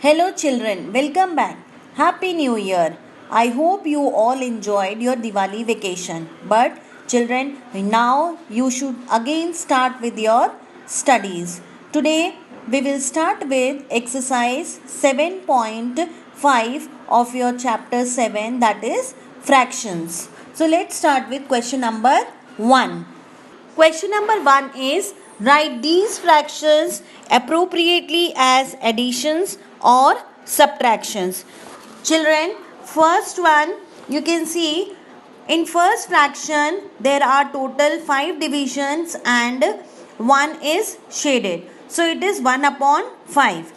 Hello children, welcome back. Happy New Year. I hope you all enjoyed your Diwali vacation. But children, now you should again start with your studies. Today we will start with exercise 7.5 of your chapter 7, that is fractions. So let's start with question number 1. Question number 1 is, write these fractions appropriately as additions or subtractions. Children, first one, you can see in first fraction there are total 5 divisions and 1 is shaded. So it is 1 upon 5.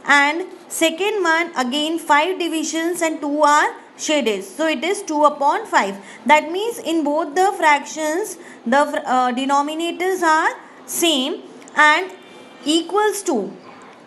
And second one, again 5 divisions and 2 are shaded. So it is 2 upon 5. That means in both the fractions the denominators are same and equals to.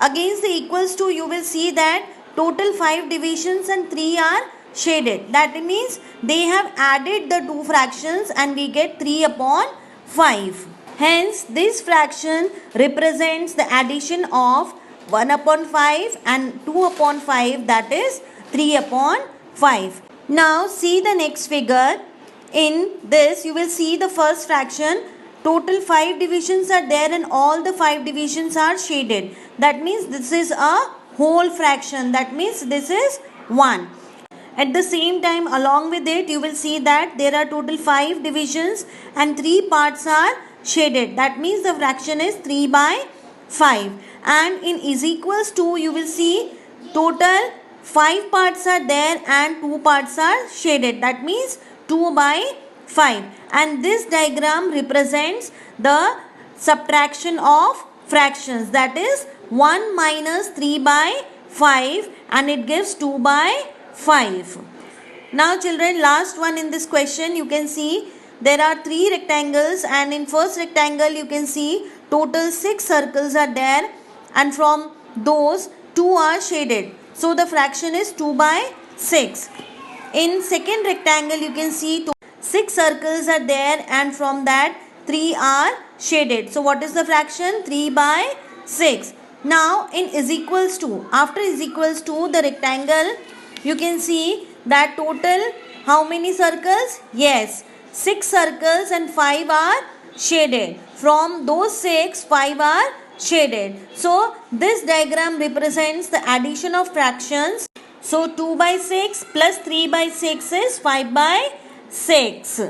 Against the equals to, you will see that total 5 divisions and 3 are shaded. That means they have added the two fractions and we get 3 upon 5. Hence this fraction represents the addition of 1 upon 5 and 2 upon 5, that is 3 upon 5. Now see the next figure. In this you will see the first fraction. Total 5 divisions are there and all the 5 divisions are shaded. That means this is a whole fraction. That means this is 1. At the same time, along with it, you will see that there are total 5 divisions and 3 parts are shaded. That means the fraction is 3 by 5. And in is equals to, you will see total 5 parts are there and 2 parts are shaded. That means 2 by 5. And this diagram represents the subtraction of fractions. That is 1 minus 3 by 5 and it gives 2 by 5. Now children, last one in this question, you can see there are 3 rectangles and in first rectangle you can see total 6 circles are there and from those 2 are shaded. So the fraction is 2 by 6. In second rectangle you can see 6 circles are there and from that 3 are shaded. So what is the fraction? 3 by 6. Now in is equals to, after is equals to the rectangle, you can see that total how many circles? Yes, 6 circles and 5 are shaded. From those 6, 5 are shaded. So this diagram represents the addition of fractions. So 2 by 6 plus 3 by 6 is 5 by 6.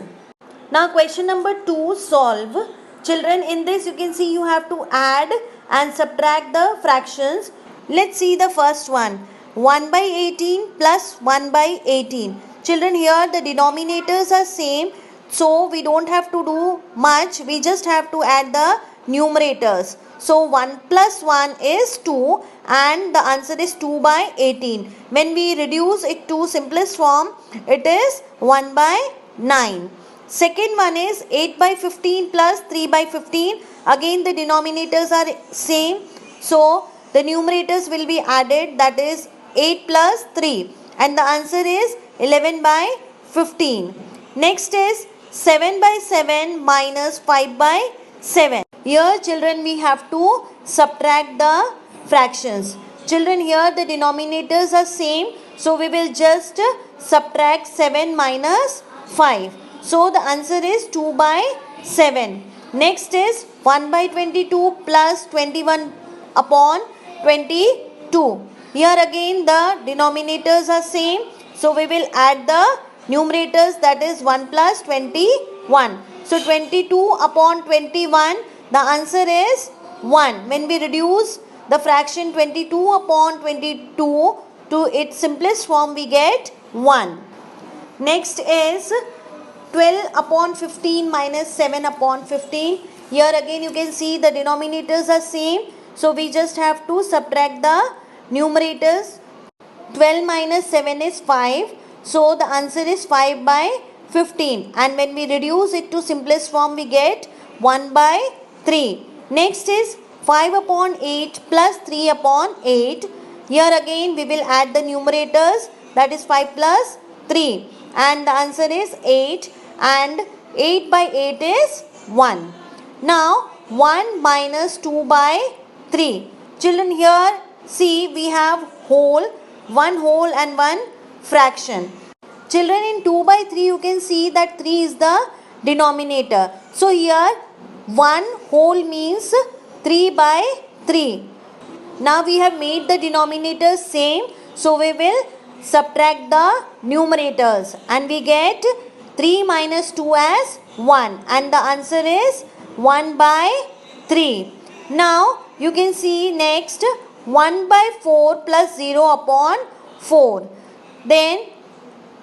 Now question number 2, solve. Children, in this you can see you have to add and subtract the fractions. Let's see the first one. 1 by 18 plus 1 by 18. Children, here the denominators are same. So we don't have to do much. We just have to add the numerators. So 1 plus 1 is 2 and the answer is 2 by 18. When we reduce it to simplest form, it is 1 by 9. Second one is 8 by 15 plus 3 by 15. Again the denominators are same. So the numerators will be added, that is 8 plus 3 and the answer is 11 by 15. Next is 7 by 7 minus 5 by 7. Here children we have to subtract the fractions. Children, here the denominators are same. So we will just subtract 7 minus 5. So the answer is 2 by 7. Next is 1 by 22 plus 21 upon 22. Here again the denominators are same. So we will add the numerators, that is 1 plus 21. So 22 upon 21, the answer is 1. When we reduce the fraction 22 upon 22 to its simplest form, we get 1. Next is 12 upon 15 minus 7 upon 15. Here again you can see the denominators are same. So we just have to subtract the numerators. 12 minus 7 is 5. So the answer is 5 by 15. And when we reduce it to simplest form, we get 1 by 3. Next is 5 upon 8 plus 3 upon 8. Here again we will add the numerators, that is 5 plus 3. And the answer is 8. And 8 by 8 is 1. Now 1 minus 2 by 3. Children, here see we have whole, one whole and one fraction. Children, in 2 by 3 you can see that 3 is the denominator. So here 1 whole means 3 by 3. Now we have made the denominators same. So we will subtract the numerators and we get 3 minus 2 as 1 and the answer is 1 by 3. Now you can see next 1 by 4 plus 0 upon 4. Then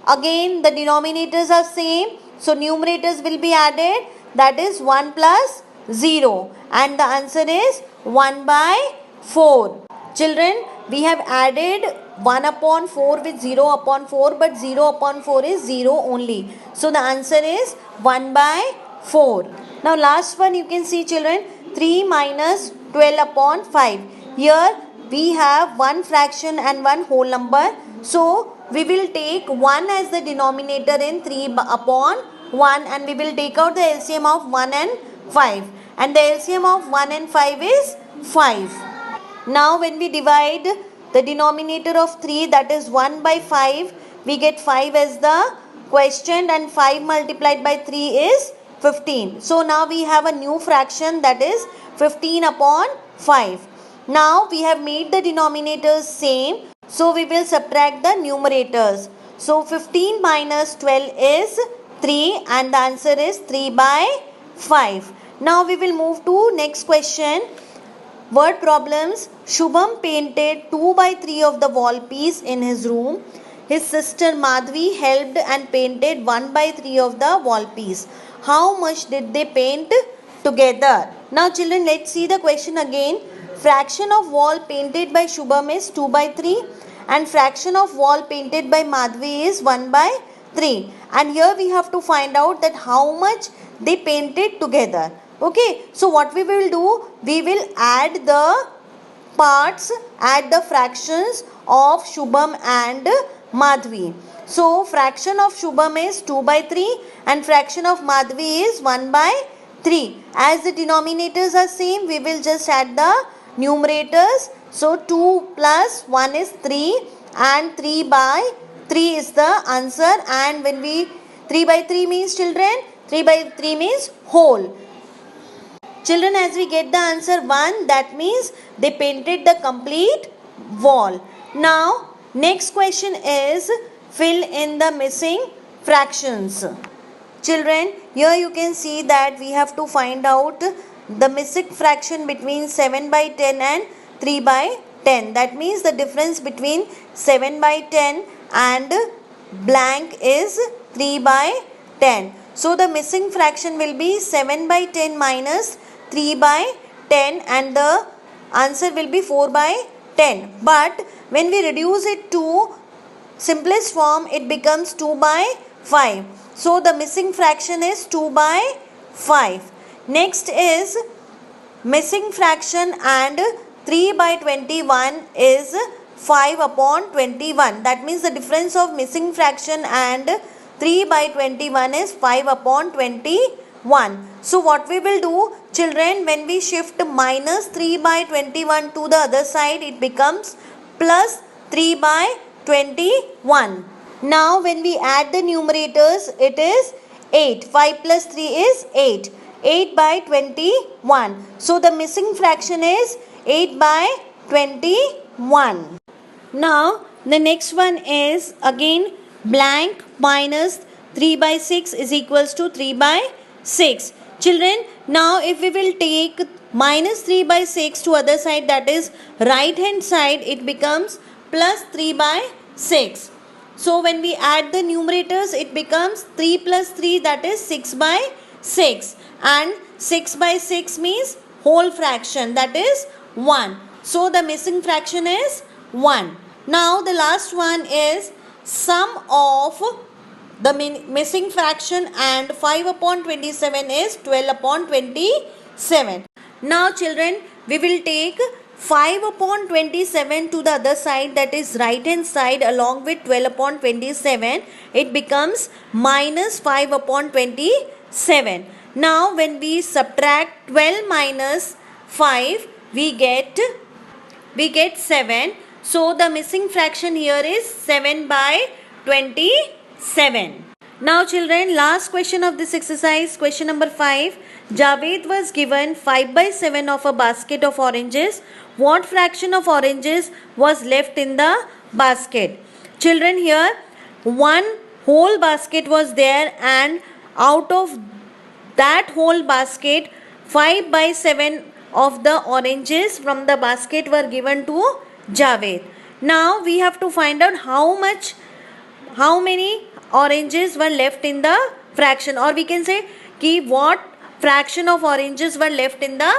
again the denominators are same. So numerators will be added, that is 1 plus 0 and the answer is 1 by 4. Children, we have added 1 upon 4 with 0 upon 4, but 0 upon 4 is 0 only. So the answer is 1 by 4. Now last one you can see, children, 3 minus 12 upon 5. Here we have one fraction and one whole number. So we will take 1 as the denominator in 3 upon 1 and we will take out the LCM of 1 and 5. And the LCM of 1 and 5 is 5. Now when we divide the denominator of 3, that is 1 by 5, we get 5 as the quotient and 5 multiplied by 3 is 15. So now we have a new fraction, that is 15 upon 5. Now we have made the denominators same. So we will subtract the numerators. So 15 minus 12 is 3 and the answer is 3 by 5. Now we will move to next question. Word problems. Shubham painted 2 by 3 of the wall piece in his room. His sister Madhvi helped and painted 1 by 3 of the wall piece. How much did they paint together? Now children, let's see the question again. Fraction of wall painted by Shubham is 2 by 3 and fraction of wall painted by Madhvi is 1 by 3. And here we have to find out that how much they painted together. Okay, so what we will do, we will add the parts, add the fractions of Shubham and Madhvi. So fraction of Shubham is 2 by 3 and fraction of Madhvi is 1 by 3. As the denominators are same, we will just add the numerators. So 2 plus 1 is 3 and 3 by 3 is the answer. And when we 3 by 3 means, children, 3 by 3 means whole. Children, as we get the answer 1, that means they painted the complete wall. Now, next question is fill in the missing fractions. Children, here you can see that we have to find out the missing fraction between 7 by 10 and 3 by 10. That means the difference between 7 by 10 and blank is 3 by 10. So the missing fraction will be 7 by 10 minus 3 by 10 and the answer will be 4 by 10. But when we reduce it to simplest form, it becomes 2 by 5. So the missing fraction is 2 by 5. Next is missing fraction and 3 by 21 is 5 upon 21. That means the difference of missing fraction and 3 by 21 is 5 upon 21. So what we will do, children, when we shift minus 3 by 21 to the other side, it becomes plus 3 by 21. Now when we add the numerators, it is 8. 5 plus 3 is 8. 8 by 21. So the missing fraction is 8 by 21. Now the next one is again blank minus 3 by 6 is equals to 3 by 6. Children, now if we will take minus 3 by 6 to other side, that is right hand side, it becomes plus 3 by 6. So when we add the numerators, it becomes 3 plus 3, that is 6 by 6. And 6 by 6 means whole fraction, that is 1. So the missing fraction is 1. Now the last one is sum of the missing fraction and 5 upon 27 is 12 upon 27. Now children, we will take 5 upon 27 to the other side, that is right hand side, along with 12 upon 27. It becomes minus 5 upon 27. Now when we subtract 12 minus 5, we get we get 7. So the missing fraction here is 7 by 27. Now children, last question of this exercise, question number 5. Javed was given 5 by 7 of a basket of oranges. What fraction of oranges was left in the basket? Children, here one whole basket was there, and out of that whole basket 5 by 7 of the oranges from the basket were given to Javed. Now we have to find out how many oranges were left in the fraction, or we can say ki what fraction of oranges were left in the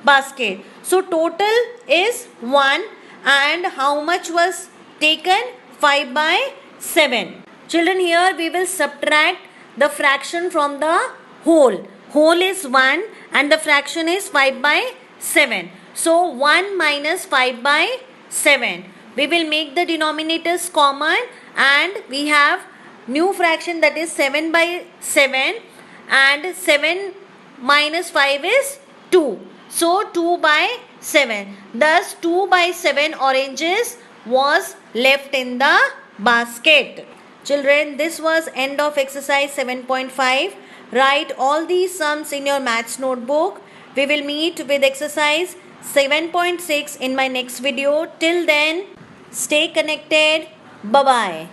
basket. So total is 1, and how much was taken? 5 by 7. Children, here we will subtract the fraction from the whole. Whole is 1 and the fraction is 5 by 7. So 1 minus 5 by 7. We will make the denominators common, and we have new fraction, that is 7 by 7, and 7 minus 5 is 2. So 2 by 7. Thus 2 by 7 oranges was left in the basket. Children, this was end of exercise 7.5. Write all these sums in your maths notebook. We will meet with exercise 7.6 in my next video. Till then, stay connected. Bye-bye.